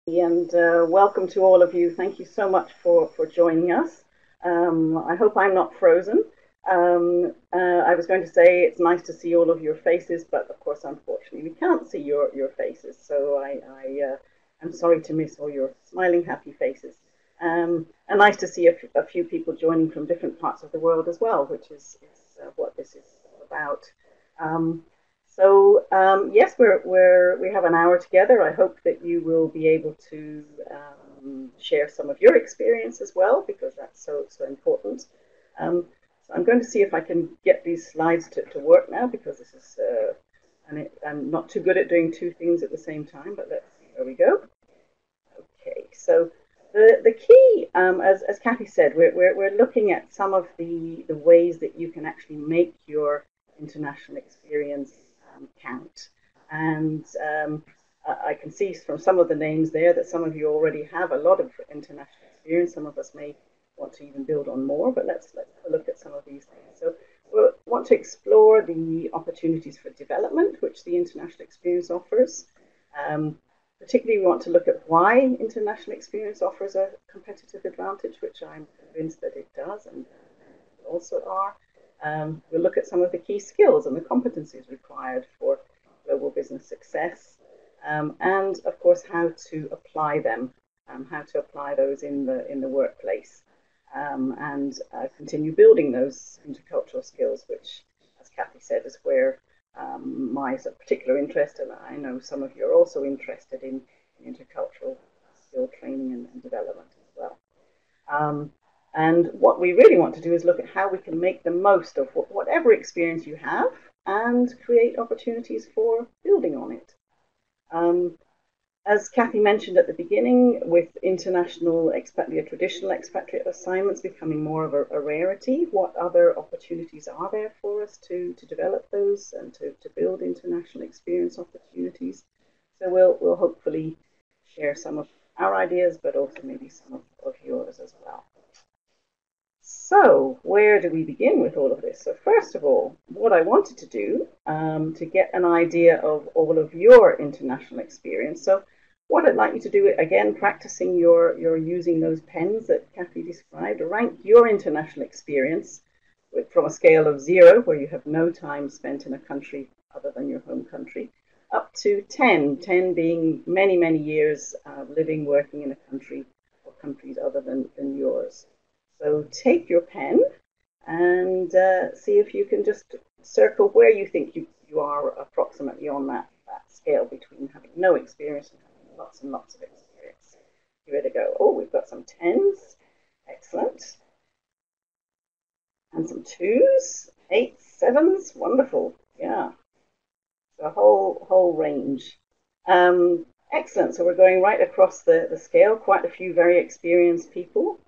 And welcome to all of you. Thank you so much for joining us. I hope I'm not frozen. I was going to say it's nice to see all of your faces, but of course, unfortunately, we can't see your faces. So I'm sorry to miss all your smiling, happy faces. And nice to see a few people joining from different parts of the world as well, which is what this is about. Um, yes, we have an hour together. I hope that you will be able to share some of your experience as well, because that's so important. So I'm going to see if I can get these slides to work now, because this is I'm not too good at doing two things at the same time. But let's see. There we go. Okay, so the key, as Kathy said, we're looking at some of the ways that you can actually make your international experience count. And I can see from some of the names there that some of you already have a lot of international experience. Some of us may want to even build on more, but let's have a look at some of these things. So we want to explore the opportunities for development which the international experience offers. Particularly, we want to look at why international experience offers a competitive advantage, which I'm convinced that it does, and also are. We'll look at some of the key skills and the competencies required for global business success, and of course how to apply them, how to apply those in the workplace, and continue building those intercultural skills, which, as Kathy said, is where my particular interest, and I know some of you are also interested in intercultural skill training and development as well. And what we really want to do is look at how we can make the most of whatever experience you have and create opportunities for building on it. As Kathy mentioned at the beginning, with international traditional expatriate assignments becoming more of a rarity, what other opportunities are there for us to develop those and to build international experience opportunities? So we'll hopefully share some of our ideas, but also maybe some of yours as well. So where do we begin with all of this? So first of all, what I wanted to do to get an idea of all of your international experience. So what I'd like you to do, again, practicing your using those pens that Kathy described, rank your international experience from a scale of 0, where you have no time spent in a country other than your home country, up to 10, 10 being many, many years living, working in a country or countries other than yours. So take your pen and see if you can just circle where you think you are approximately on that scale between having no experience and having lots and lots of experience. Give it a go. Oh, we've got some 10s. Excellent. And some 2s, 8s, 7s. Wonderful. Yeah. So a whole range. Excellent. So we're going right across the scale. Quite a few very experienced people.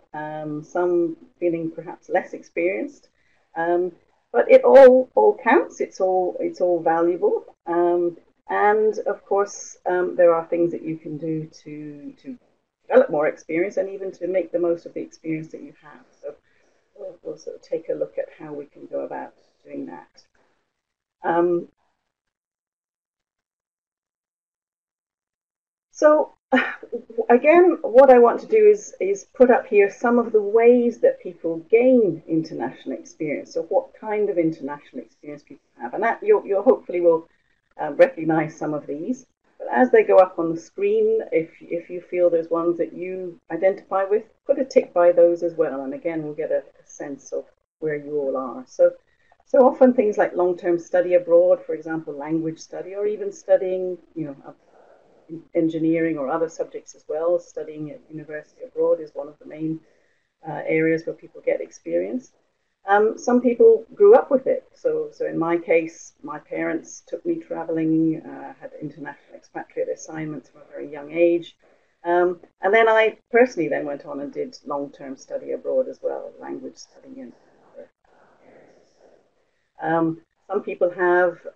Some feeling perhaps less experienced, but it all counts. It's all valuable, and of course there are things that you can do to develop more experience and even to make the most of the experience that you have. So we'll sort of take a look at how we can go about doing that. So again, what I want to do is put up here some of the ways that people gain international experience. So what kind of international experience people have, and that you'll hopefully will recognize some of these. But as they go up on the screen, if you feel there's ones that you identify with, put a tick by those as well. And again, we'll get a sense of where you all are. So often things like long-term study abroad, for example, language study, or even studying, engineering or other subjects as well. Studying at university abroad is one of the main areas where people get experience. Some people grew up with it. So in my case, my parents took me traveling, had international expatriate assignments from a very young age. And then I personally then went on and did long-term study abroad as well, language study and other areas. Some people have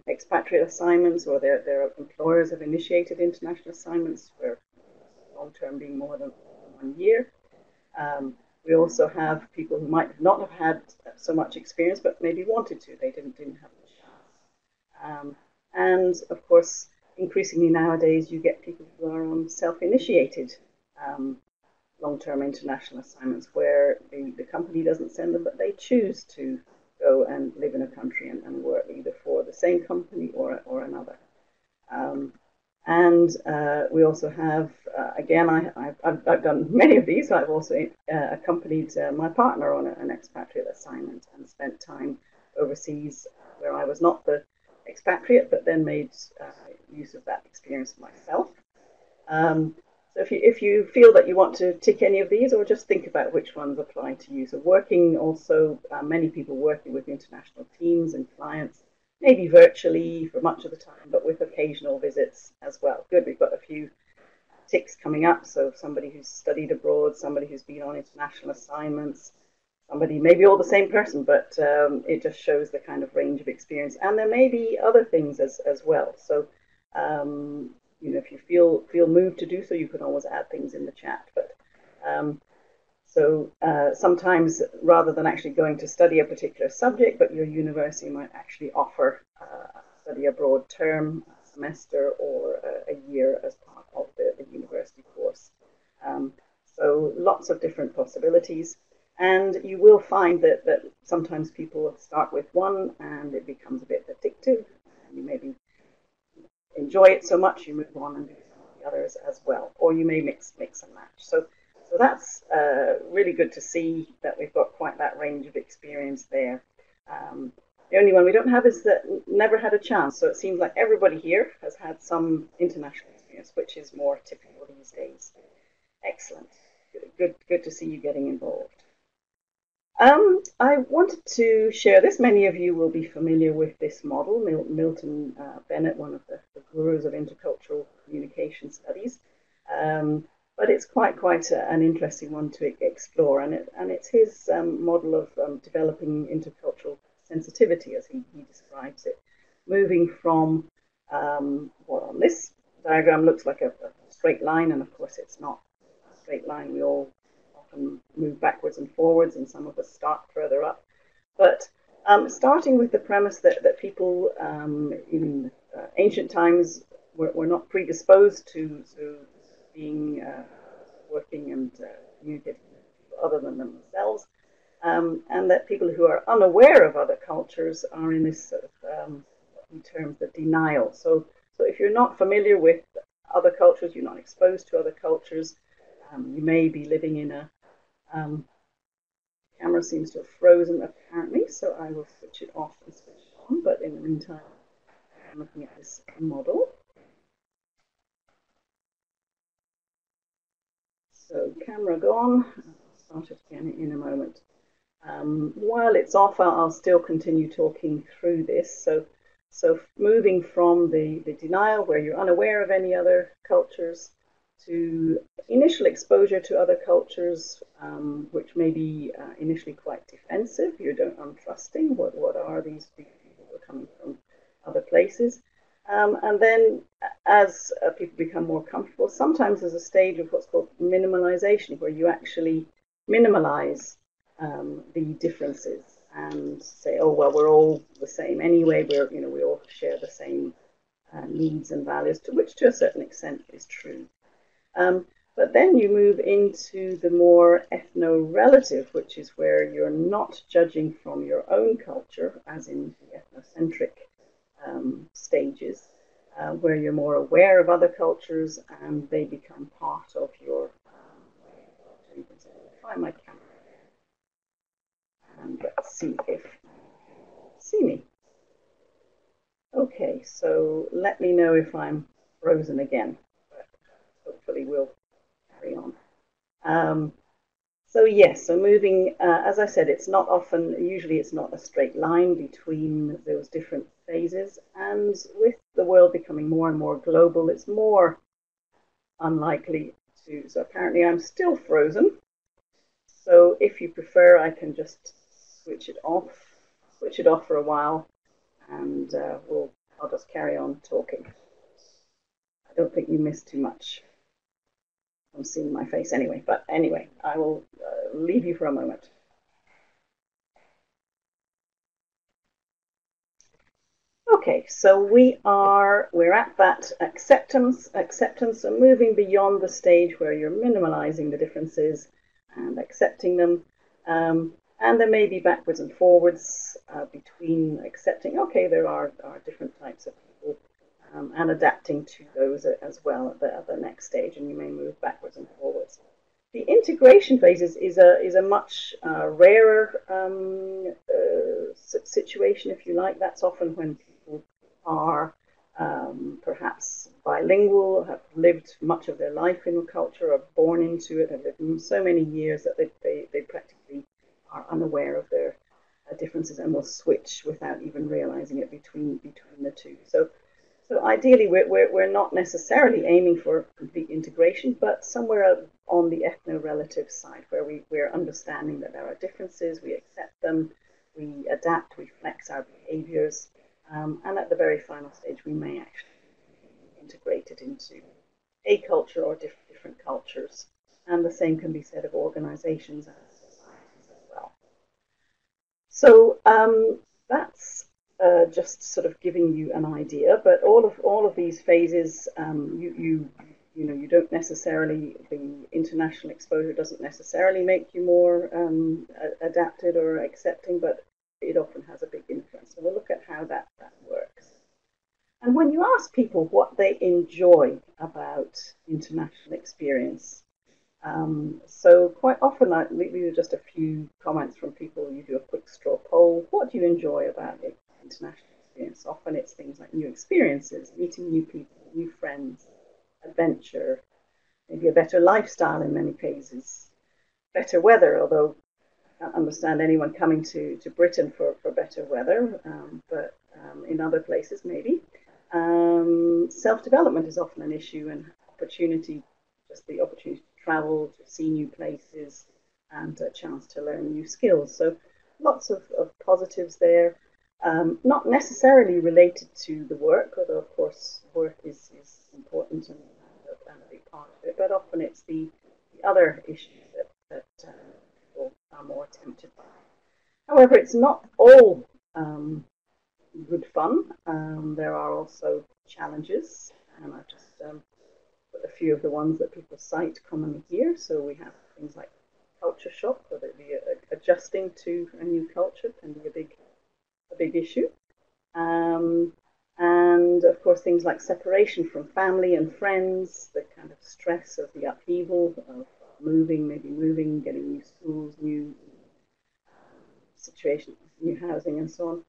expatriate assignments, or their employers have initiated international assignments, where long-term being more than 1 year. We also have people who might not have had so much experience, but maybe wanted to. They didn't have the chance. And of course, increasingly nowadays, you get people who who are on self-initiated long-term international assignments where the company doesn't send them, but they choose to go and live in a country and work either for the same company or another. We also have, again, I've done many of these. I've also accompanied my partner on an expatriate assignment and spent time overseas where I was not the expatriate, but then made use of that experience myself. So if you feel that you want to tick any of these, or just think about which ones apply to you. So working also, many people working with international teams and clients, maybe virtually for much of the time, but with occasional visits as well. Good, we've got a few ticks coming up. So somebody who's studied abroad, somebody who's been on international assignments, somebody, maybe all the same person, but it just shows the kind of range of experience. And there may be other things as well. So, you know, if you feel moved to do so, you can always add things in the chat. But sometimes rather than actually going to study a particular subject, but your university might actually offer a study abroad term, a semester, or a year as part of the university course. So lots of different possibilities. And you will find that sometimes people start with one and it becomes a bit addictive. You maybe enjoy it so much you move on and do some of the others as well, or you may mix and match. So that's really good to see that we've got quite that range of experience there. The only one we don't have is that never had a chance. So it seems like everybody here has had some international experience, which is more typical these days. Excellent. Good to see you getting involved. I wanted to share this. Many of you will be familiar with this model, Milton Bennetts, one of the gurus of intercultural communication studies. But it's quite an interesting one to explore, and it's his model of developing intercultural sensitivity, as he describes it, moving from what on this diagram looks like a straight line, and of course it's not a straight line. We all often move backwards and forwards, and some of us start further up. But starting with the premise that people in ancient times were not predisposed to being working and communicating with people other than themselves, and that people who are unaware of other cultures are in this sort of, in terms of denial. So if you're not familiar with other cultures, you're not exposed to other cultures, you may be living in a camera seems to have frozen apparently, so I will switch it off and switch it on. But in the meantime, I'm looking at this model. So camera gone. I'll start it again in a moment. While it's off, I'll still continue talking through this. So moving from the denial, where you're unaware of any other cultures, to initial exposure to other cultures, which may be initially quite defensive. You're untrusting. What are these people who are coming from other places? And then as people become more comfortable, sometimes there's a stage of what's called minimalization, where you actually minimalize the differences and say, oh, well, we're all the same anyway. We all share the same needs and values, which to a certain extent is true. But then you move into the more ethno-relative, which is where you're not judging from your own culture, as in the ethnocentric stages, where you're more aware of other cultures and they become part of your find my camera and let's see if you see me. Okay, so let me know if I'm frozen again. Hopefully we'll carry on. So yes, so moving, as I said, it's not often, usually it's not a straight line between those different phases. And with the world becoming more and more global, it's more unlikely to. So apparently I'm still frozen. So if you prefer, I can just switch it off for a while, and I'll just carry on talking. I don't think you missed too much. I'm seeing my face anyway, but anyway, I will leave you for a moment. Okay, so we're at that acceptance, so moving beyond the stage where you're minimalizing the differences and accepting them. And there may be backwards and forwards between accepting, okay, there are different types of people, and adapting to those as well at the next stage, and you may move backwards and forwards. The integration phase is a much rarer situation, if you like. That's often when people are perhaps bilingual, have lived much of their life in a culture, are born into it, have lived in so many years that they practically are unaware of their differences and will switch without even realizing it between the two. So ideally, we're not necessarily aiming for complete integration, but somewhere on the ethno-relative side, where we're understanding that there are differences, we accept them, we adapt, we flex our behaviors, and at the very final stage, we may actually be integrated into a culture or different cultures. And the same can be said of organizations and societies as well. So that's just sort of giving you an idea, but all of these phases, you don't necessarily, the international exposure doesn't necessarily make you more adapted or accepting, but it often has a big influence. So we'll look at how that works. And when you ask people what they enjoy about international experience, so quite often, these are just a few comments from people. You do a quick straw poll. What do you enjoy about it? International experience? Often it's things like new experiences, meeting new people, new friends, adventure, maybe a better lifestyle in many cases, better weather, although I can't understand anyone coming to Britain for better weather, but in other places maybe. Self-development is often an issue, and opportunity, just the opportunity to travel, to see new places, and a chance to learn new skills. So lots of positives there. Not necessarily related to the work, although of course work is important and a big part of it, but often it's the other issues that people are more tempted by. However, it's not all good fun. There are also challenges, and I've just put a few of the ones that people cite commonly here. So we have things like culture shock, whether it be adjusting to a new culture can be a big issue. And of course, things like separation from family and friends, the kind of stress of the upheaval of moving, getting new schools, new situations, new housing, and so on.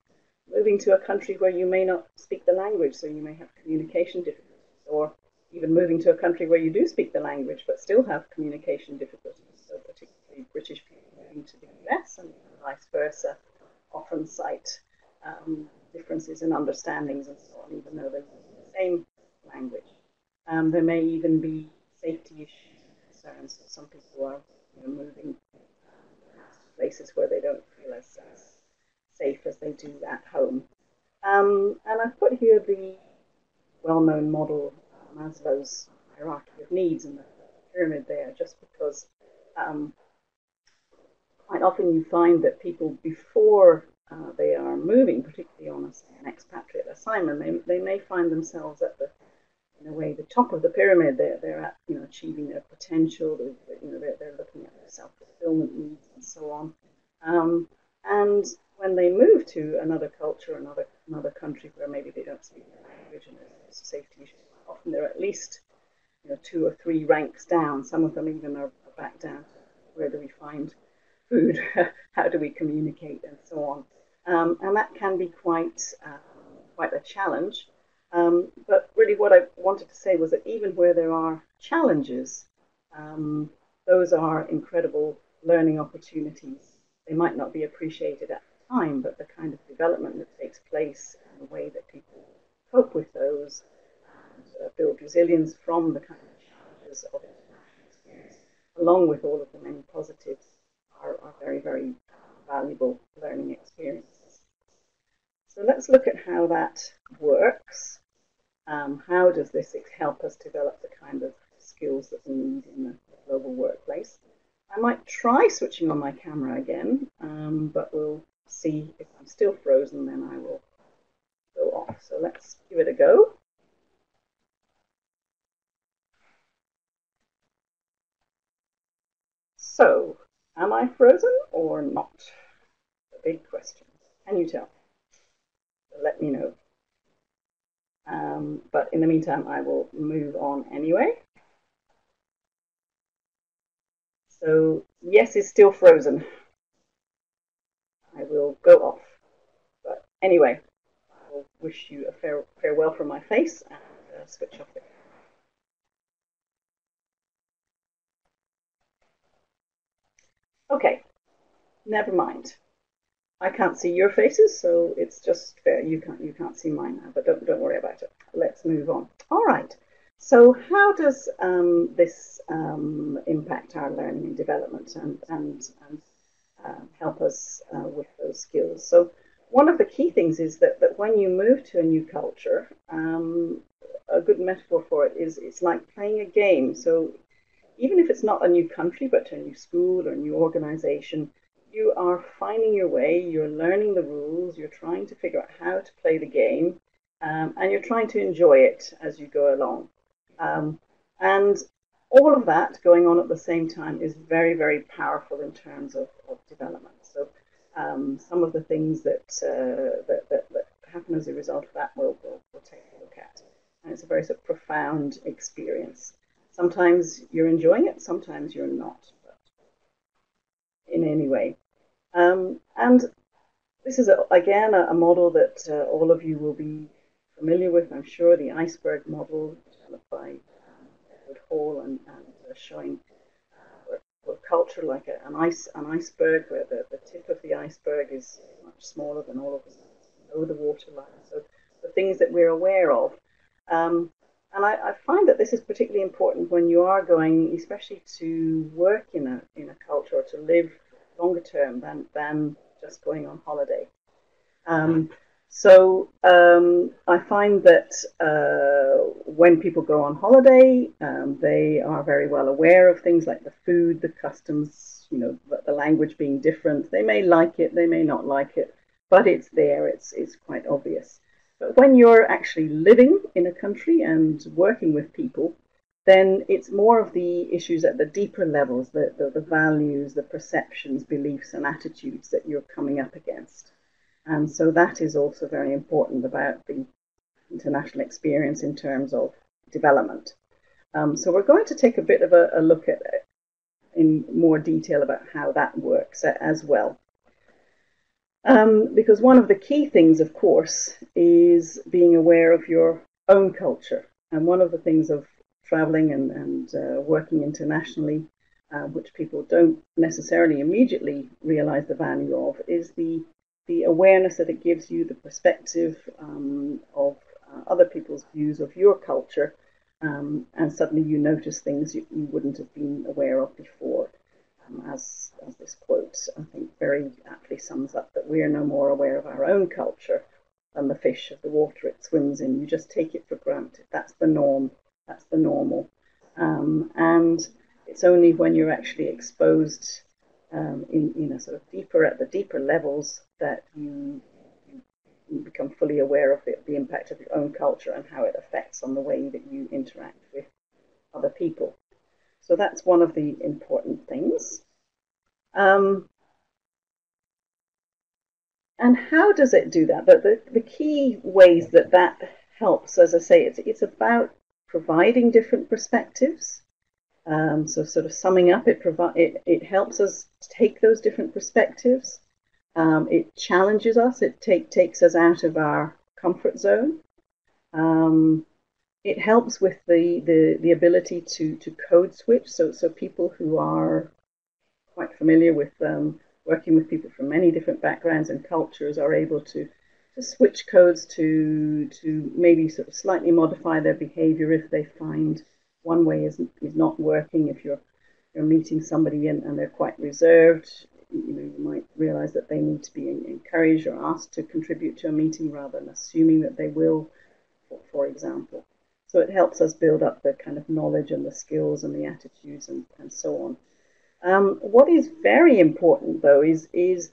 Moving to a country where you may not speak the language, so you may have communication difficulties, or even moving to a country where you do speak the language but still have communication difficulties. So particularly British people moving to the US and vice versa often cite differences in understandings and so on, even though they're the same language. There may even be safety issues and concerns. So some people are moving to places where they don't feel as safe as they do at home. And I've put here the well-known model, Maslow's hierarchy of needs, and the pyramid there, just because quite often you find that people, before they are moving, particularly on an expatriate assignment, they may find themselves at in a way, the top of the pyramid. They're at achieving their potential. They're looking at their self-fulfillment needs and so on. And when they move to another culture, another country where maybe they don't speak the language and there's safety issues, often they're at least 2 or 3 ranks down. Some of them even are back down to where do we find food, how do we communicate, and so on. And that can be quite a challenge. But really what I wanted to say was that even where there are challenges, those are incredible learning opportunities. They might not be appreciated at the time, but the kind of development that takes place and the way that people cope with those and build resilience from the kind of challenges of international experience, along with all of the many positives, are very, very valuable learning experiences. So let's look at how that works. How does this help us develop the kind of skills that we need in the global workplace? I might try switching on my camera again, but we'll see. If I'm still frozen, then I will go off. So So let's give it a go. So, am I frozen or not? A big question. Can you tell? Let me know. But in the meantime, I will move on anyway. So, yes is still frozen. I will go off. But anyway, I will wish you a farewell from my face and switch off the camera. Okay, never mind. I can't see your faces, so it's just fair. You can't see mine now, but don't worry about it. Let's move on. All right. So how does this impact our learning and development and help us with those skills? So one of the key things is that when you move to a new culture, a good metaphor for it is it's like playing a game. So even if it's not a new country, but to a new school or a new organization, you are finding your way, you're learning the rules, you're trying to figure out how to play the game, and you're trying to enjoy it as you go along. And all of that going on at the same time is very, very powerful in terms of development. So some of the things that happen as a result of that we'll take a look at. And it's a very sort of profound experience. Sometimes you're enjoying it, sometimes you're not, but in any way. And this is, again, a model that all of you will be familiar with, I'm sure, the Iceberg Model, developed by Edward Hall and showing culture like an iceberg, where the tip of the iceberg is much smaller than all of us below the waterline. So the things that we're aware of. And I find that this is particularly important when you are going, especially to work in a culture or to live longer term than just going on holiday. So I find that when people go on holiday, they are very well aware of things like the food, the customs, the language being different. They may like it, they may not like it, but it's there. It's quite obvious. But when you're actually living in a country and working with people, then it's more of the issues at the deeper levels, the values, the perceptions, beliefs, and attitudes that you're coming up against. And so that is also very important about the international experience in terms of development. So we're going to take a bit of a look at it in more detail about how that works as well. Because one of the key things, of course, is being aware of your own culture. And one of the things of traveling and working internationally, which people don't necessarily immediately realize the value of, is the awareness that it gives you, the perspective of other people's views of your culture, and suddenly you notice things you wouldn't have been aware of before. As this quote, I think, very aptly sums up, that we are no more aware of our own culture than the fish of the water it swims in. You just take it for granted. That's the norm. That's the normal. And it's only when you're actually exposed in a sort of at the deeper levels that you become fully aware of the impact of your own culture and how it affects on the way that you interact with other people. So that's one of the important things. And how does it do that? But the key ways that helps, as I say, it's about providing different perspectives. So sort of summing up, it helps us take those different perspectives. It challenges us. It takes us out of our comfort zone. It helps with the ability to code switch. So people who are quite familiar with working with people from many different backgrounds and cultures are able to switch codes to maybe sort of slightly modify their behavior if they find one way is not working. If you're meeting somebody and they're quite reserved, you might realize that they need to be encouraged or asked to contribute to a meeting rather than assuming that they will, for example. So it helps us build up the kind of knowledge and the skills and the attitudes and so on. What is very important, though, is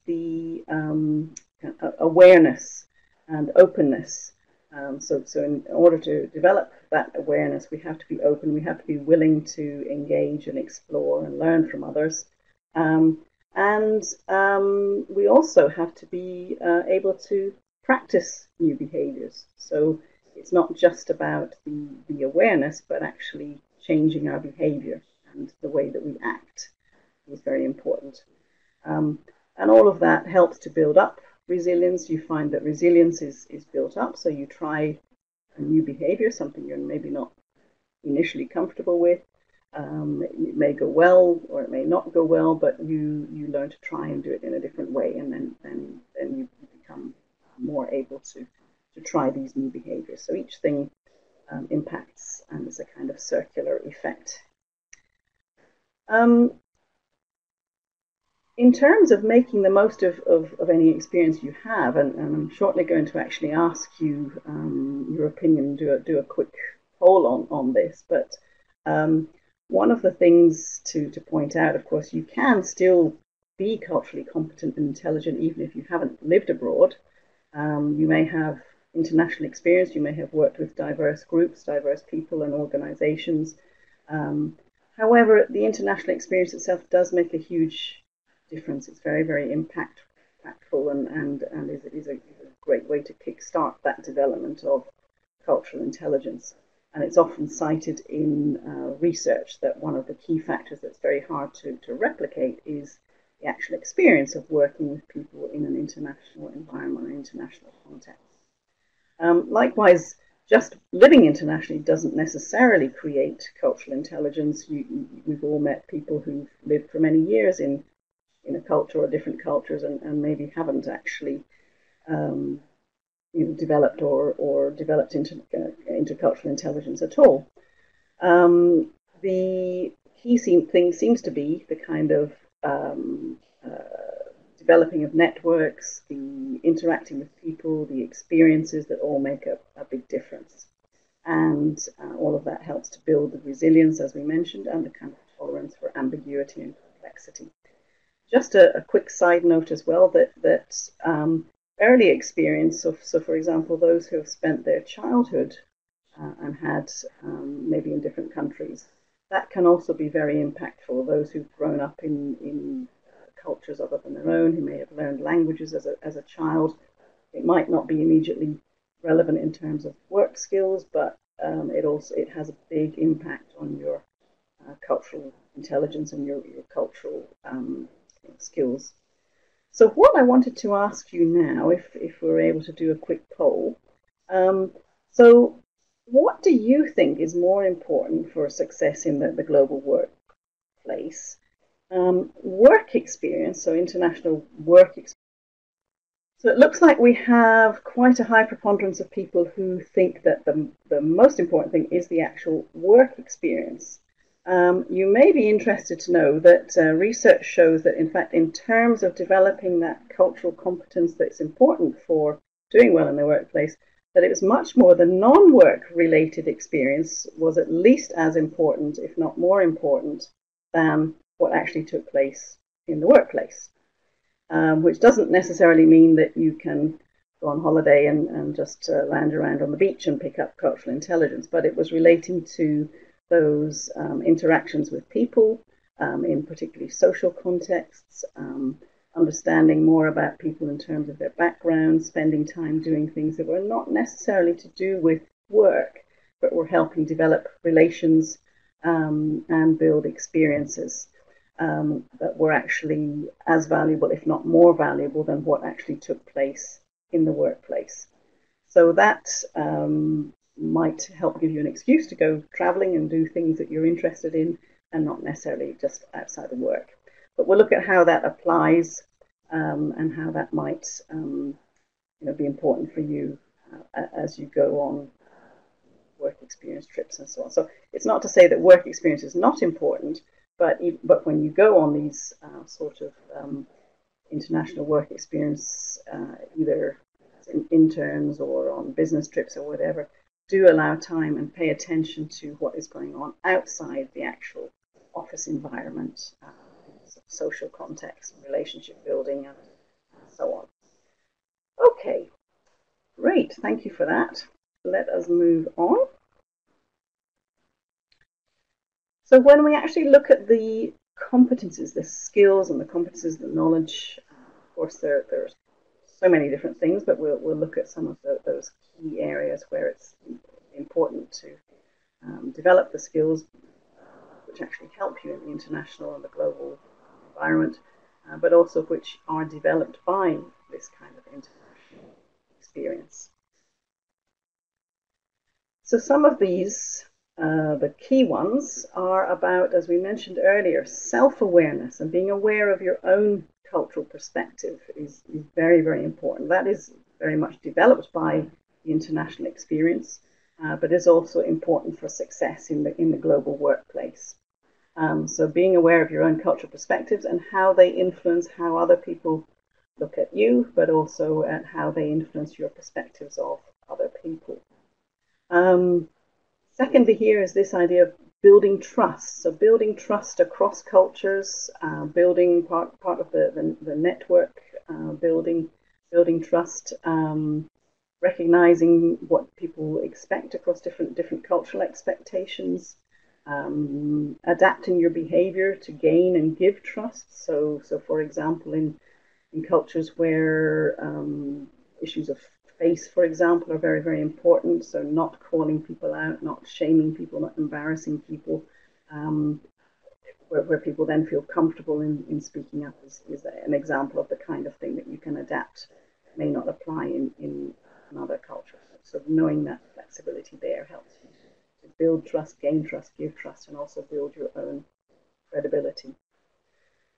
the awareness and openness So in order to develop that awareness, we have to be open, we have to be willing to engage and explore and learn from others. And we also have to be able to practice new behaviors. So it's not just about the awareness, but actually changing our behavior, and the way that we act is very important. And all of that helps to build up resilience. You find that resilience is built up, so you try a new behavior, something you're maybe not initially comfortable with. It may go well or it may not go well, but you learn to try and do it in a different way, and then you become more able to try these new behaviors. So each thing impacts, and it's a kind of circular effect. In terms of making the most of any experience you have, and I'm shortly going to actually ask you your opinion, do a quick poll on this, but one of the things to point out, of course, you can still be culturally competent and intelligent even if you haven't lived abroad. You may have international experience, you may have worked with diverse groups, diverse people and organizations. However, the international experience itself does make a huge difference. It's very, very impactful, and is a great way to kickstart that development of cultural intelligence. And it's often cited in research that one of the key factors that's very hard to replicate is the actual experience of working with people in an international environment, an international context. Likewise, just living internationally doesn't necessarily create cultural intelligence. We've all met people who've lived for many years in a culture or different cultures, and maybe haven't actually developed or developed intercultural intelligence at all. The key thing seems to be the kind of developing of networks, the interacting with people, the experiences that all make a big difference. And all of that helps to build the resilience, as we mentioned, and the kind of tolerance for ambiguity and complexity. Just a quick side note as well, that early experience, so for example, those who have spent their childhood and had maybe in different countries, that can also be very impactful. Those who've grown up in cultures other than their own, who may have learned languages as a child, it might not be immediately relevant in terms of work skills, but it has a big impact on your cultural intelligence and your cultural skills. So what I wanted to ask you now, if we're able to do a quick poll, so what do you think is more important for success in the global workplace? Work experience, so international work experience. So it looks like we have quite a high preponderance of people who think that the most important thing is the actual work experience. You may be interested to know that research shows that, in fact, in terms of developing that cultural competence that's important for doing well in the workplace, that it was much more the non-work related experience was at least as important, if not more important, than what actually took place in the workplace. Which doesn't necessarily mean that you can go on holiday and just lounge around on the beach and pick up cultural intelligence, but it was relating to those interactions with people, in particularly social contexts, understanding more about people in terms of their background, spending time doing things that were not necessarily to do with work, but were helping develop relations and build experiences that were actually as valuable, if not more valuable, than what actually took place in the workplace. So that might help give you an excuse to go traveling and do things that you're interested in, and not necessarily just outside of work. But we'll look at how that applies and how that might be important for you as you go on work experience trips and so on. So it's not to say that work experience is not important, but when you go on these sort of international work experience, either in interns or on business trips or whatever, do allow time and pay attention to what is going on outside the actual office environment, social context, relationship building, and so on. Okay, great. Thank you for that. let us move on. So when we actually look at the competencies, the skills and the competencies, the knowledge, of course there's so many different things, but we'll look at some of those key areas where it's important to develop the skills which actually help you in the international and the global environment, but also which are developed by this kind of international experience. So some of these, the key ones, are about, as we mentioned earlier, self-awareness, and being aware of your own cultural perspective is very, very important. That is very much developed by the international experience, but is also important for success in the global workplace. So being aware of your own cultural perspectives and how they influence how other people look at you, but also at how they influence your perspectives of other people. Secondly, here is this idea of building trust. So building trust across cultures, building part of the network, building trust, recognizing what people expect across different cultural expectations, adapting your behavior to gain and give trust. So for example, in cultures where issues of face, for example, are very, very important. So not calling people out, not shaming people, not embarrassing people, where people then feel comfortable in speaking up is an example of the kind of thing that you can adapt, may not apply in another culture. So knowing that flexibility there helps you to build trust, gain trust, give trust, and also build your own credibility.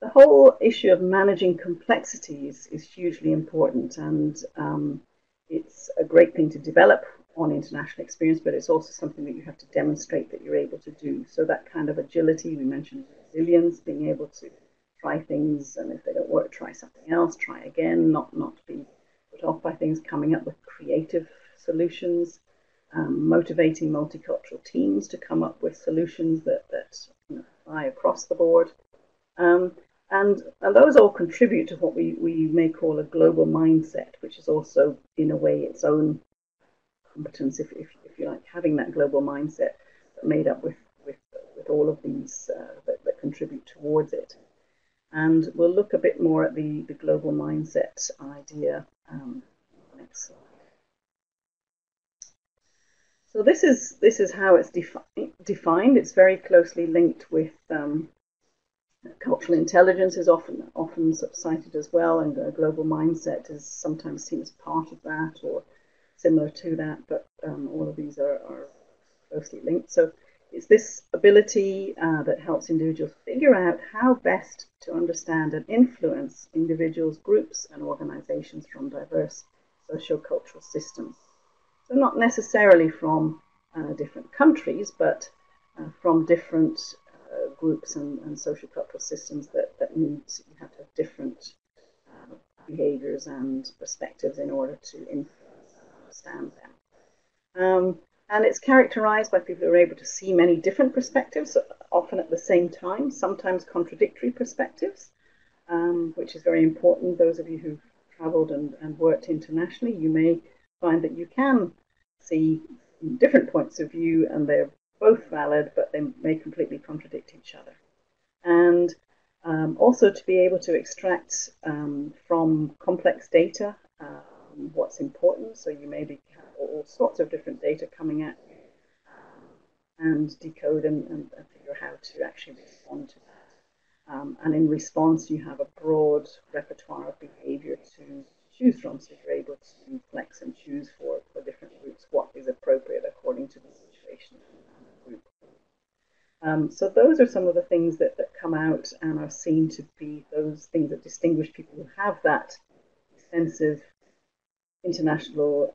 The whole issue of managing complexities is hugely important, and it's a great thing to develop on international experience, but it's also something that you have to demonstrate that you're able to do. So that kind of agility, we mentioned resilience, being able to try things, and if they don't work, try something else, try again, not be put off by things, coming up with creative solutions, motivating multicultural teams to come up with solutions that apply across the board. And those all contribute to what we may call a global mindset, which is also, in a way, its own competence, if you like, having that global mindset made up with all of these that contribute towards it. And we'll look a bit more at the global mindset idea next slide. So this is how it's defined. It's very closely linked with cultural intelligence is often cited as well, and a global mindset is sometimes seen as part of that or similar to that, but all of these are closely linked. So it's this ability that helps individuals figure out how best to understand and influence individuals, groups, and organizations from diverse socio-cultural systems. So not necessarily from different countries, but from different groups and social cultural systems that you have to have different behaviors and perspectives in order to influence and understand them. And it's characterized by people who are able to see many different perspectives, often at the same time, sometimes contradictory perspectives, which is very important. Those of you who've traveled and worked internationally, you may find that you can see different points of view, and they're both valid, but they may completely contradict each other. And also to be able to extract from complex data what's important. So you maybe have all sorts of different data coming at you, and decode and figure how to actually respond to that. And in response, you have a broad repertoire of behavior to choose from, so you're able to flex and choose for different groups what is appropriate according to the situation of the group. So those are some of the things that come out and are seen to be those things that distinguish people who have that extensive international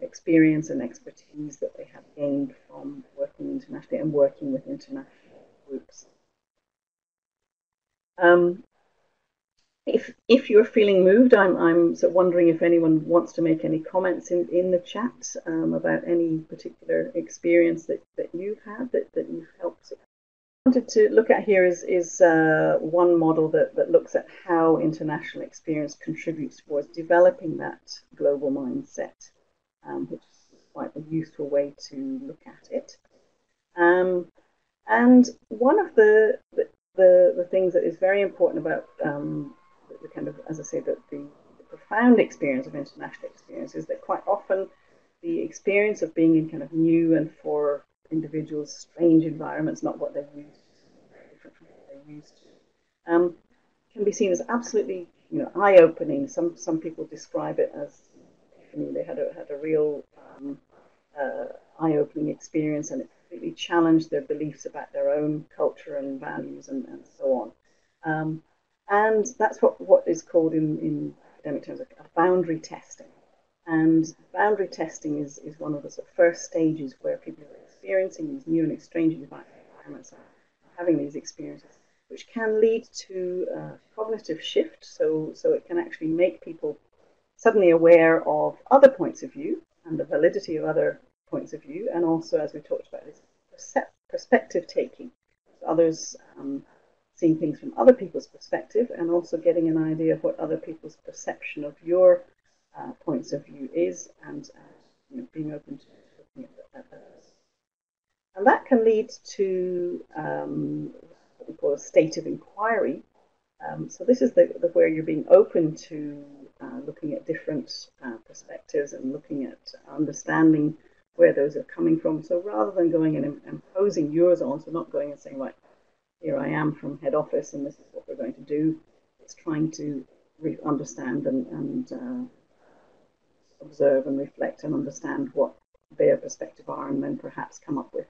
experience and expertise that they have gained from working internationally and working with international groups. If you're feeling moved, I'm sort of wondering if anyone wants to make any comments in the chat about any particular experience that you've had that you've helped. What I wanted to look at here is one model that looks at how international experience contributes towards developing that global mindset. which is quite a useful way to look at it. And one of the things that is very important about the kind of, as I say, the profound experience of international experience is that quite often the experience of being in kind of new and for individuals strange environments, not what they're used to, very different from what they're used to, can be seen as absolutely, eye-opening. Some people describe it as, they had a real eye-opening experience, and it completely challenged their beliefs about their own culture and values and so on. And that's what is called in academic terms a boundary testing. And boundary testing is one of the sort of first stages where people are experiencing these new and strange environments, having these experiences, which can lead to a cognitive shift. So it can actually make people suddenly aware of other points of view and the validity of other points of view, and also, as we talked about, this perspective taking. So others seeing things from other people's perspective, and also getting an idea of what other people's perception of your points of view is, and being open to looking at those. And that can lead to what we call a state of inquiry. So this is where you're being open to looking at different perspectives and looking at understanding where those are coming from. So rather than going and imposing yours on, so not going and saying, right, here I am from head office and this is what we're going to do, it's trying to understand and observe and reflect and understand what their perspective are, and then perhaps come up with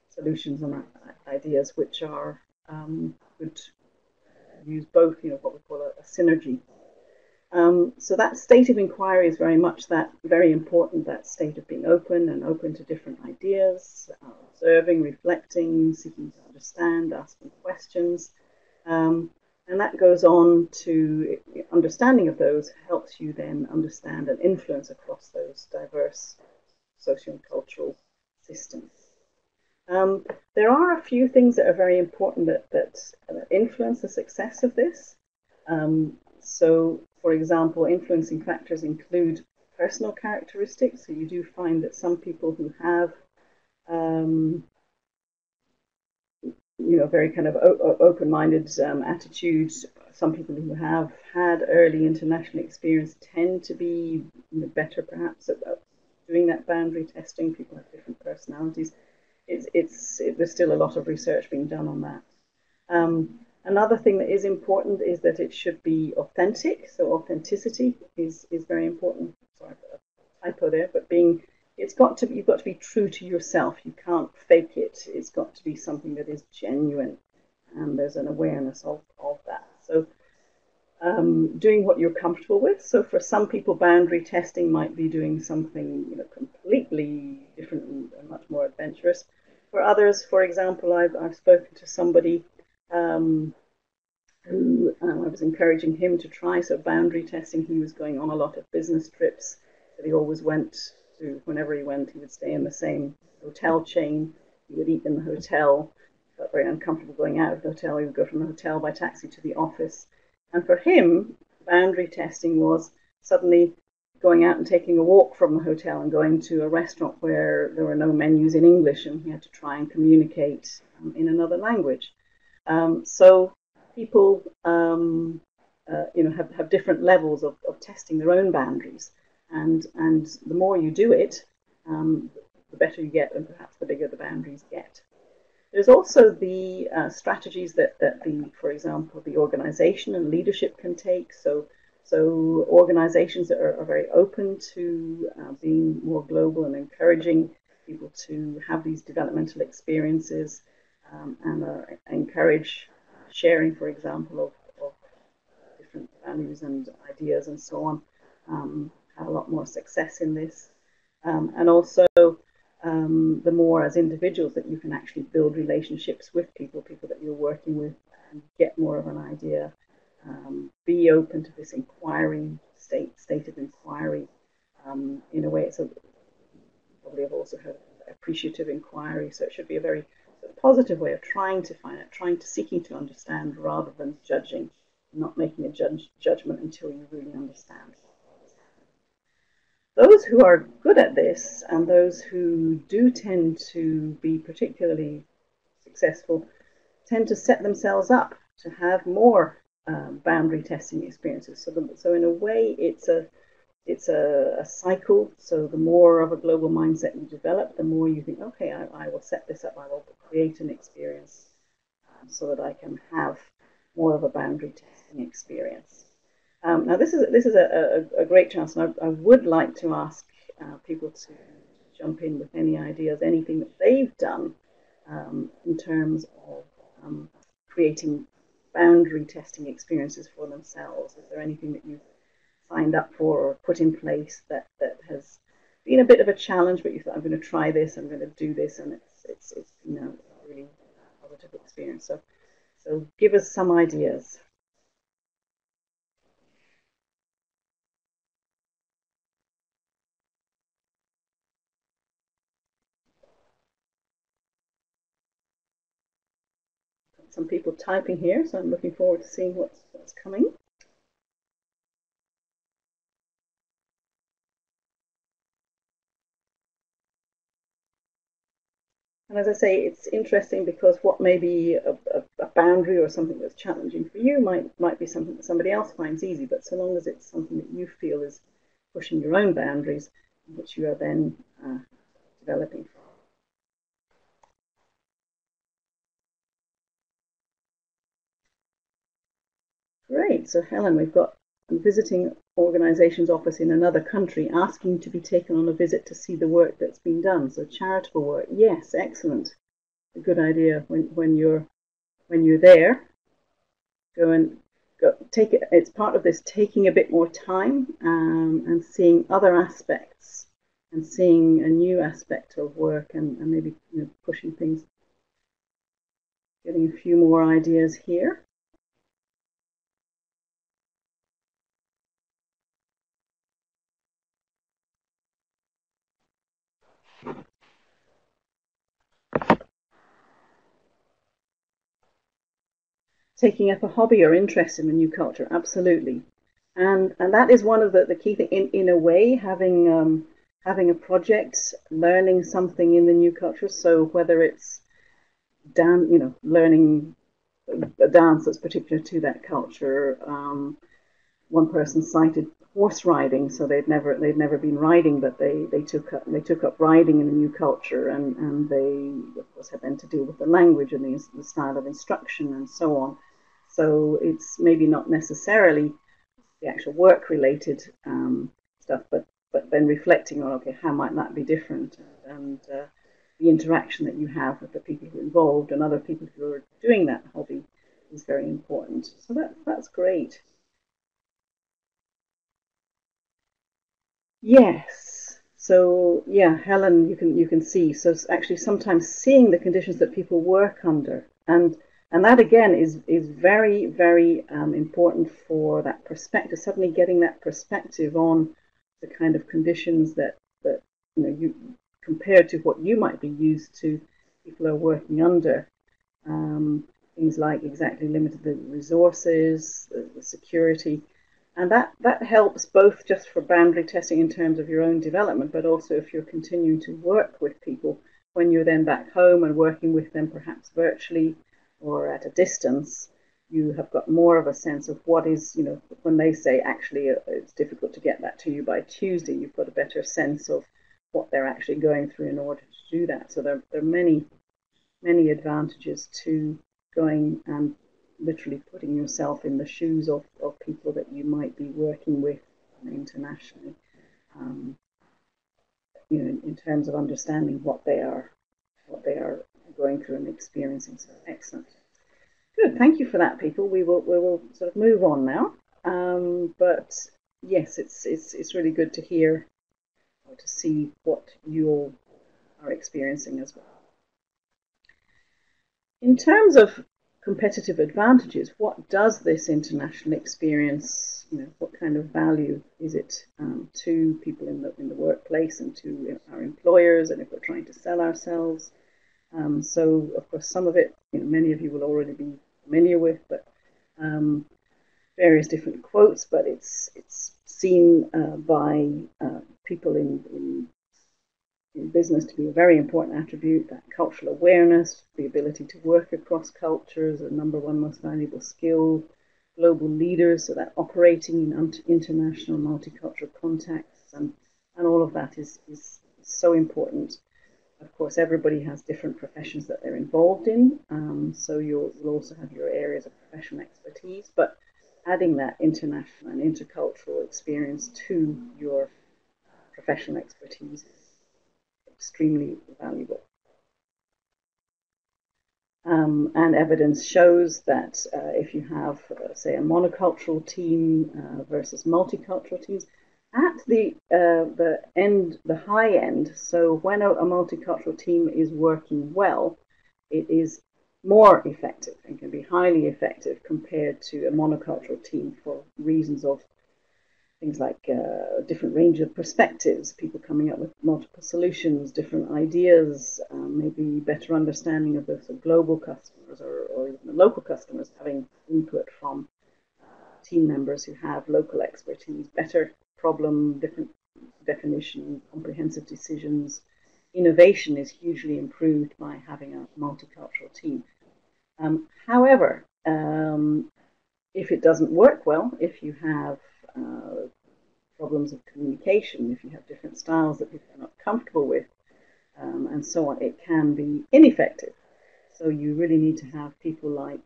solutions and ideas which are would use both, what we call a synergy. So that state of inquiry is very much very important, that state of being open to different ideas, observing, reflecting, seeking to understand, asking questions. And that goes on to understanding of those helps you then understand and influence across those diverse social and cultural systems. There are a few things that are very important that influence the success of this. So, for example, influencing factors include personal characteristics. So you do find that some people who have very kind of open-minded attitude, some people who have had early international experience tend to be better perhaps at doing that boundary testing. People have different personalities. There's still a lot of research being done on that. Another thing that is important is that it should be authentic. So authenticity is very important. Sorry, I put a typo there, but you've got to be true to yourself. You can't fake it. It's got to be something that is genuine, and there's an awareness of that. So doing what you're comfortable with. So for some people, boundary testing might be doing something completely different and much more adventurous. For others, for example, I've spoken to somebody who I was encouraging him to try boundary testing. He was going on a lot of business trips, so he always went to, whenever he went, he would stay in the same hotel chain. He would eat in the hotel. He felt very uncomfortable going out of the hotel. He would go from the hotel by taxi to the office. And for him, boundary testing was suddenly going out and taking a walk from the hotel and going to a restaurant where there were no menus in English, and he had to try and communicate in another language. So people, have different levels of testing their own boundaries, and the more you do it, the better you get, and perhaps the bigger the boundaries get. There's also the strategies that for example, the organization and leadership can take. So organizations that are very open to being more global and encouraging people to have these developmental experiences, and encourage sharing, for example, of different values and ideas and so on, have a lot more success in this. And also, the more as individuals that you can actually build relationships with people that you're working with, and get more of an idea. Be open to this inquiry state of inquiry, in a way. So probably have also heard appreciative inquiry. So it should be a very positive way of trying to find out, seeking to understand rather than judging, not making a judgment until you really understand. those who are good at this and those who do tend to be particularly successful tend to set themselves up to have more boundary testing experiences. So in a way, it's a cycle. So the more of a global mindset you develop, the more you think, okay, I will set this up. I will create an experience so that I can have more of a boundary testing experience. Now, this is a great chance, and I would like to ask people to jump in with any ideas, anything that they've done in terms of creating boundary testing experiences for themselves. Is there anything that you've signed up for or put in place that has been a bit of a challenge, but you thought, I'm going to try this, I'm going to do this, and it's a really positive experience. So give us some ideas. Some people typing here, so I'm looking forward to seeing what's coming. And as I say, it's interesting because what may be a boundary or something that's challenging for you might be something that somebody else finds easy. But so long as it's something that you feel is pushing your own boundaries, which you are then developing. Great. So Helen, we've got a visiting organisation's office in another country asking to be taken on a visit to see the work that's been done. So charitable work. Yes, excellent. A good idea when you're there. Go take it. It's part of this taking a bit more time and seeing other aspects and seeing a new aspect of work and maybe pushing things. Getting a few more ideas here. Taking up a hobby or interest in a new culture, absolutely. And that is one of the key things, in a way, having a project, learning something in the new culture. So whether it's learning a dance that's particular to that culture. One person cited horse riding, so they'd never been riding, but they took up riding in a new culture, and they of course had then to deal with the language and the style of instruction and so on. So it's maybe not necessarily the actual work related stuff, but then reflecting on, okay, how might that be different, and the interaction that you have with the people who are involved and other people who are doing that hobby is very important. So that's great. Yes. So yeah, Helen, you can see. So actually, sometimes seeing the conditions that people work under, and that again is very important for that perspective. Suddenly, getting that perspective on the kind of conditions that you compared to what you might be used to, people are working under. Things like exactly limited resources, the security, and that helps both just for boundary testing in terms of your own development, but also if you're continuing to work with people when you're then back home and working with them perhaps virtually or at a distance, you have got more of a sense of what is, when they say actually it's difficult to get that to you by Tuesday, you've got a better sense of what they're actually going through in order to do that. So there are many advantages to going and literally putting yourself in the shoes of people that you might be working with internationally, in terms of understanding what they are going through and experiencing. So excellent. Good. Thank you for that, people. We will sort of move on now. But yes, it's really good to hear or to see what you all are experiencing as well. In terms of competitive advantages, what does this international experience, what kind of value is it to people in the workplace and to our employers, and if we're trying to sell ourselves? So, of course, some of it, many of you will already be familiar with, but various different quotes. But it's seen by people in business to be a very important attribute, that cultural awareness, the ability to work across cultures, a number one most valuable skill, global leaders, so that operating in international multicultural contexts, and all of that is so important. Of course, everybody has different professions that they're involved in, so you'll also have your areas of professional expertise, but adding that international and intercultural experience to your professional expertise is extremely valuable. And evidence shows that if you have, say, a monocultural team versus multicultural teams, at the end, the high end, so when a multicultural team is working well, it is more effective and can be highly effective compared to a monocultural team for reasons of things like a different range of perspectives, people coming up with multiple solutions, different ideas, maybe better understanding of the global customers or even the local customers, having input from team members who have local expertise, better problem, different definition, comprehensive decisions. Innovation is hugely improved by having a multicultural team. However, if it doesn't work well, if you have problems of communication, if you have different styles that people are not comfortable with, and so on, it can be ineffective. So you really need to have people like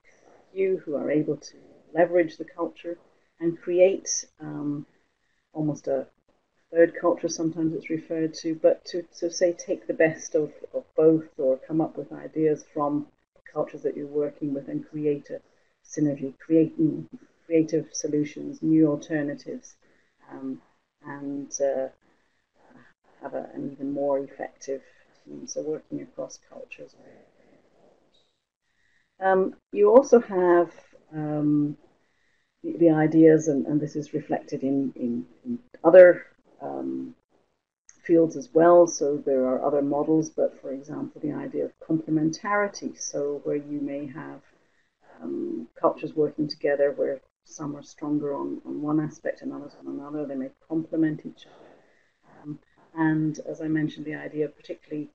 you who are able to leverage the culture and create almost a third culture, sometimes it's referred to, but to say take the best of both, or come up with ideas from the cultures that you're working with and create a synergy, create creative solutions, new alternatives, and have an even more effective team. So working across cultures. You also have the ideas, and this is reflected in other fields as well. So there are other models, but for example, the idea of complementarity. So where you may have cultures working together where some are stronger on one aspect and others on another, they may complement each other. And as I mentioned, the idea particularly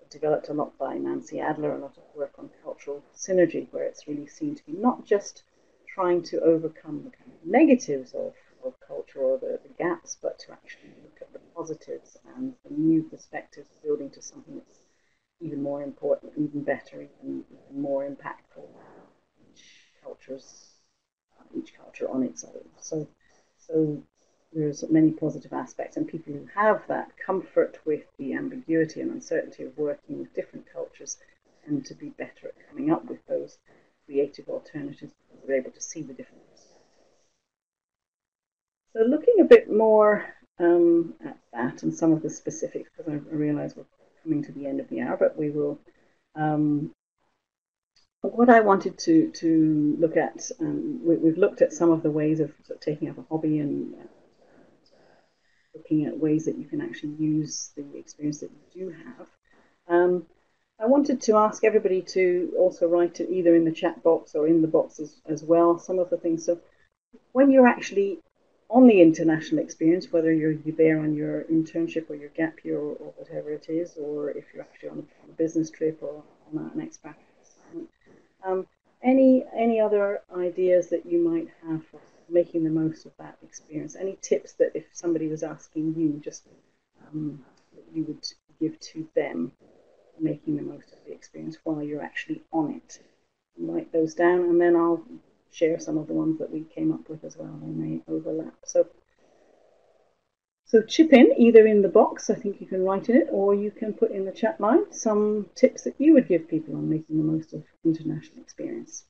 developed a lot by Nancy Adler, a lot of work on cultural synergy, where it's really seen to be not just trying to overcome the kind of negatives of culture or the gaps, but to actually look at the positives and the new perspectives, building to something that's even more important, even better, even more impactful. Each culture on its own. So there's many positive aspects, and people who have that comfort with the ambiguity and uncertainty of working with different cultures tend to be better at coming up with those creative alternatives because they're able to see the different perspectives. So looking a bit more at that and some of the specifics, because I realize we're coming to the end of the hour, but we will. What I wanted to look at, we've looked at some of the ways of taking up a hobby and looking at ways that you can actually use the experience that you do have. I wanted to ask everybody to also write it either in the chat box or in the boxes as well, some of the things. So when you're actually on the international experience, whether you're there on your internship or your gap year or whatever it is, or if you're actually on a business trip or on an expat assignment, any other ideas that you might have for making the most of that experience? Any tips that if somebody was asking you, just that you would give to them, making the most of the experience while you're actually on it? Write those down, and then I'll share some of the ones that we came up with as well. They may overlap. So chip in either in the box, I think you can write in it, or you can put in the chat line some tips that you would give people on making the most of international experience.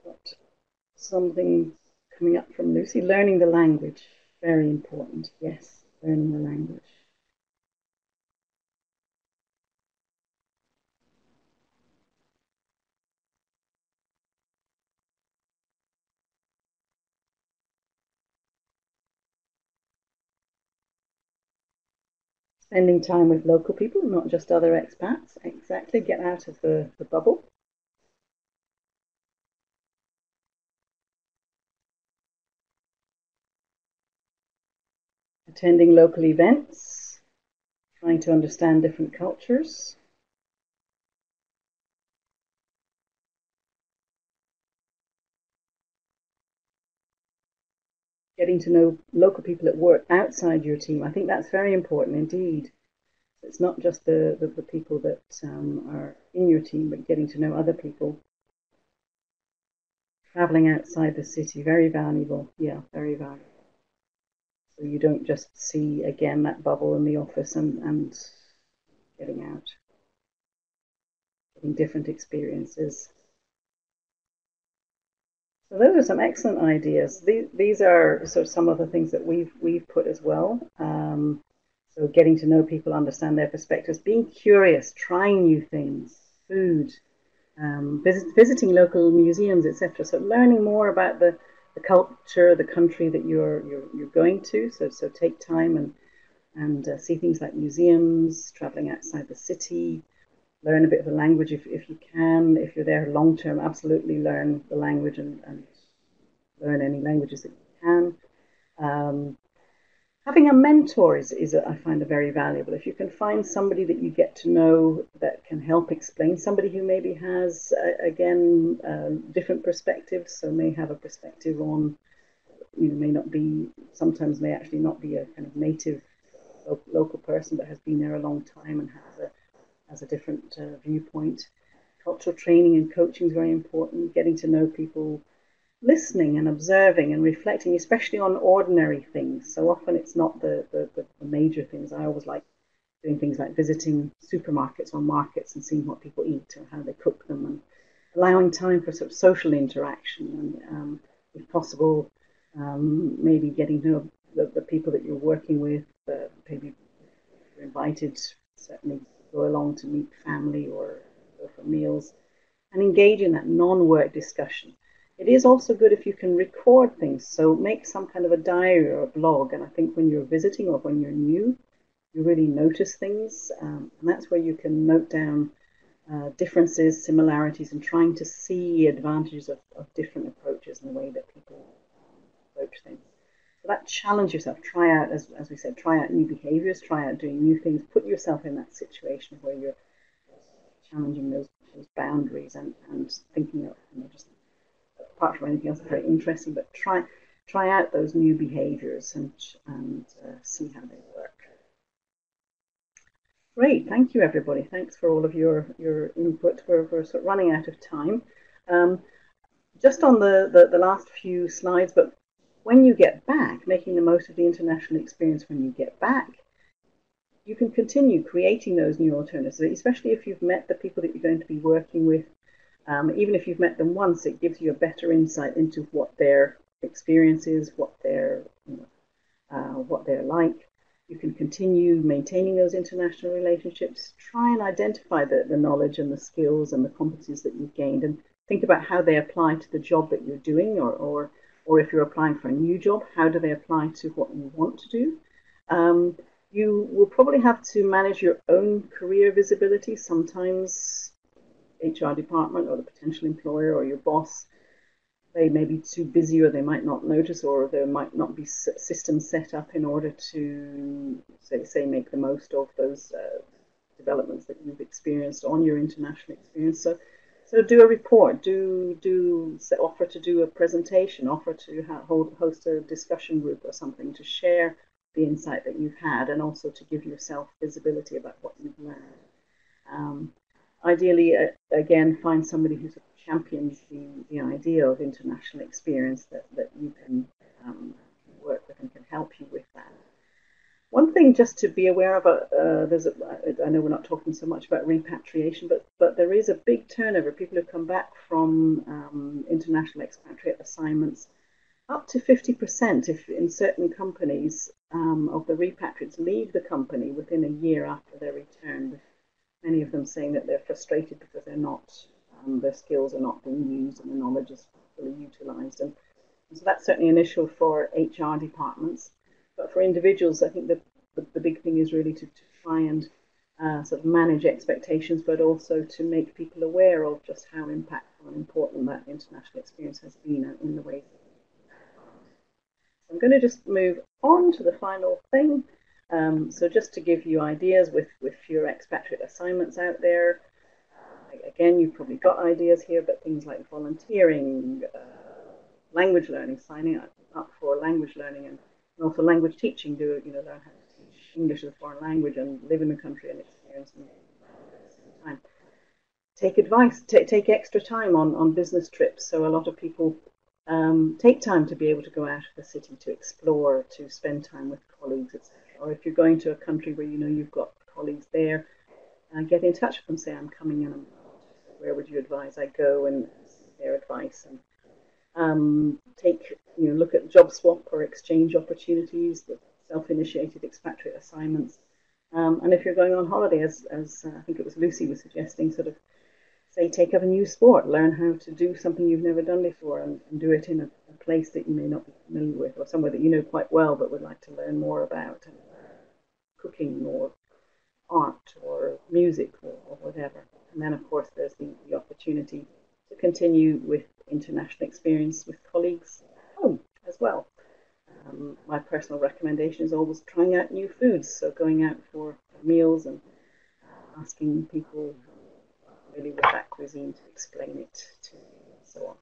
Got something coming up from Lucy. Learning the language, very important. Yes, learning the language. Spending time with local people, not just other expats. Exactly, get out of the bubble. Attending local events, trying to understand different cultures. Getting to know local people at work outside your team. I think that's very important indeed. It's not just the people that are in your team, but getting to know other people. Traveling outside the city, very valuable. Yeah, very valuable. So you don't just see, again, that bubble in the office and getting out, getting different experiences. So those are some excellent ideas. These are sort of some of the things that we've put as well. So getting to know people, understand their perspectives, being curious, trying new things, food, visiting local museums, etc. So learning more about the culture, the country that you're going to. So take time and see things like museums, traveling outside the city, learn a bit of the language if you can. If you're there long term, absolutely learn the language and learn any languages that you can. Having a mentor is I find very valuable. If you can find somebody that you get to know that can help explain, somebody who maybe has, again, different perspectives, so may have a perspective on, may not be, sometimes may actually not be a kind of native local person, but has been there a long time and has a different viewpoint. Cultural training and coaching is very important, getting to know people, listening and observing and reflecting, especially on ordinary things. So often it's not the major things. I always like doing things like visiting supermarkets or markets and seeing what people eat or how they cook them, and allowing time for sort of social interaction and, if possible, maybe getting to know the people that you're working with. Maybe you're invited, certainly go along to meet family or go for meals, and engage in that non-work discussion. It is also good if you can record things, so make some kind of a diary or a blog. And I think when you're visiting or when you're new, you really notice things, and that's where you can note down differences, similarities, and trying to see advantages of different approaches in the way that people approach things. So that challenge yourself, try out, as we said, try out new behaviors, try out doing new things, put yourself in that situation where you're challenging those boundaries and thinking of, just apart from anything else, very interesting, but try out those new behaviors and see how they work. Great, thank you everybody. Thanks for all of your input. We're sort of running out of time. Just on the last few slides, but when you get back, making the most of the international experience when you get back, you can continue creating those new alternatives, especially if you've met the people that you're going to be working with. Even if you've met them once, it gives you a better insight into what their experience is, what they're like. You can continue maintaining those international relationships. Try and identify the knowledge and the skills and the competencies that you've gained, and think about how they apply to the job that you're doing, or if you're applying for a new job, how do they apply to what you want to do. You will probably have to manage your own career visibility. Sometimes HR department or the potential employer or your boss, they may be too busy, or they might not notice, or there might not be systems set up in order to say make the most of those developments that you've experienced on your international experience. So do a report, offer to do a presentation, offer to host a discussion group or something to share the insight that you've had, and also to give yourself visibility about what you've learned. Ideally, again, find somebody who champions the idea of international experience that you can work with and can help you with that. One thing just to be aware of, I know we're not talking so much about repatriation, but there is a big turnover. People who come back from international expatriate assignments, up to 50%, if in certain companies, of the repatriates leave the company within a year after their return, with many of them saying that they're frustrated because they're not, their skills are not being used and the knowledge is fully utilised. And so that's certainly an issue for HR departments. But for individuals, I think the big thing is really to try and sort of manage expectations, but also to make people aware of just how impactful and important that international experience has been in the ways. I'm going to just move on to the final thing. So just to give you ideas with your expatriate assignments out there, again, you've probably got ideas here, but things like volunteering, language learning, signing up for language learning, and also language teaching, learn how to teach English as a foreign language and live in the country and experience and at the same time. Take advice, take extra time on business trips. So a lot of people take time to be able to go out of the city to explore, to spend time with colleagues, etc. Or if you're going to a country where you know you've got colleagues there, get in touch with them, say, I'm coming in, where would you advise I go, and their advice. And look at job swap or exchange opportunities, the self-initiated expatriate assignments. And if you're going on holiday, as I think it was Lucy was suggesting, sort of say, take up a new sport, learn how to do something you've never done before, and do it in a place that you may not be familiar with, or somewhere that you know quite well but would like to learn more about, cooking or art or music or whatever. And then, of course, there's the opportunity to continue with international experience with colleagues at home as well. My personal recommendation is always trying out new foods, so going out for meals and asking people really with that cuisine to explain it to you and so on.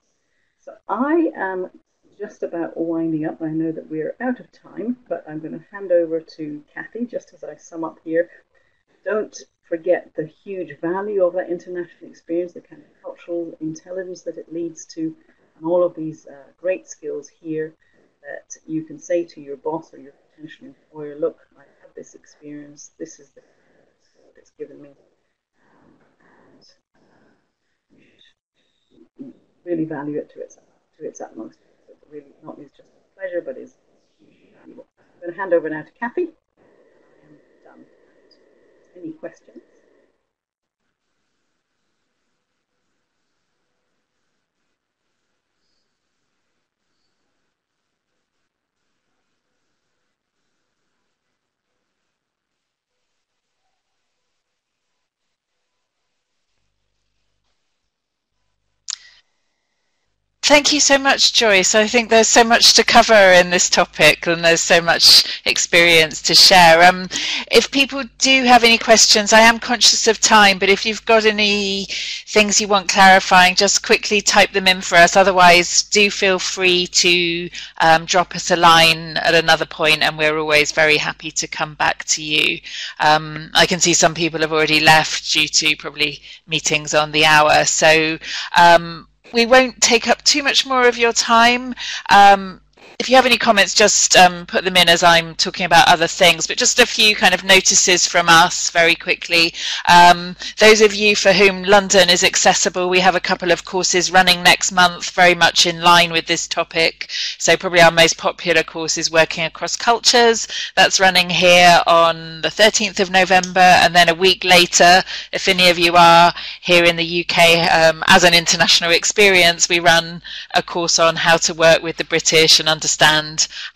So I am just about winding up. I know that we're out of time, but I'm going to hand over to Kathy just as I sum up here. Don't forget the huge value of that international experience, the kind of cultural intelligence that it leads to, and all of these great skills here that you can say to your boss or your potential employer, look, I had this experience, this is the skill it's given me. Really value it to its utmost. So it really not is just a pleasure, but is hugely valuable. I'm going to hand over now to Kathy. I am done. Any questions? Thank you so much, Joyce. I think there's so much to cover in this topic and there's so much experience to share. If people do have any questions, I am conscious of time, but if you've got any things you want clarifying, just quickly type them in for us. Otherwise, do feel free to drop us a line at another point, and we're always very happy to come back to you. I can see some people have already left due to probably meetings on the hour. So we won't take up too much more of your time. If you have any comments, just put them in as I'm talking about other things, but just a few kind of notices from us very quickly. Those of you for whom London is accessible, we have a couple of courses running next month, very much in line with this topic. So probably our most popular course is Working Across Cultures. That's running here on the 13th of November, and then a week later, if any of you are here in the UK, as an international experience, we run a course on how to work with the British and understand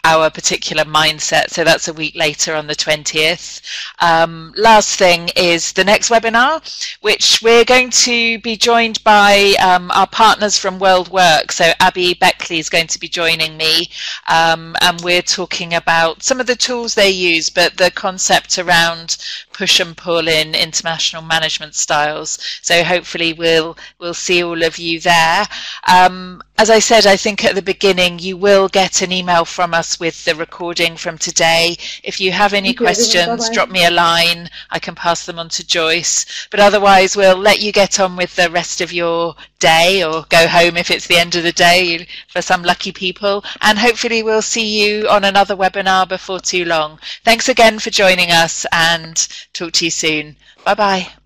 our particular mindset. So that's a week later on the 20th. Last thing is the next webinar, which we're going to be joined by our partners from World Work. So Abby Beckley is going to be joining me, and we're talking about some of the tools they use, but the concept around push and pull in international management styles. So hopefully we'll see all of you there. As I said, I think at the beginning, you will get an email from us with the recording from today. If you have any questions, drop me a line. I can pass them on to Joyce. But otherwise, we'll let you get on with the rest of your day, or go home if it's the end of the day for some lucky people. And hopefully we'll see you on another webinar before too long. Thanks again for joining us, and talk to you soon. Bye-bye.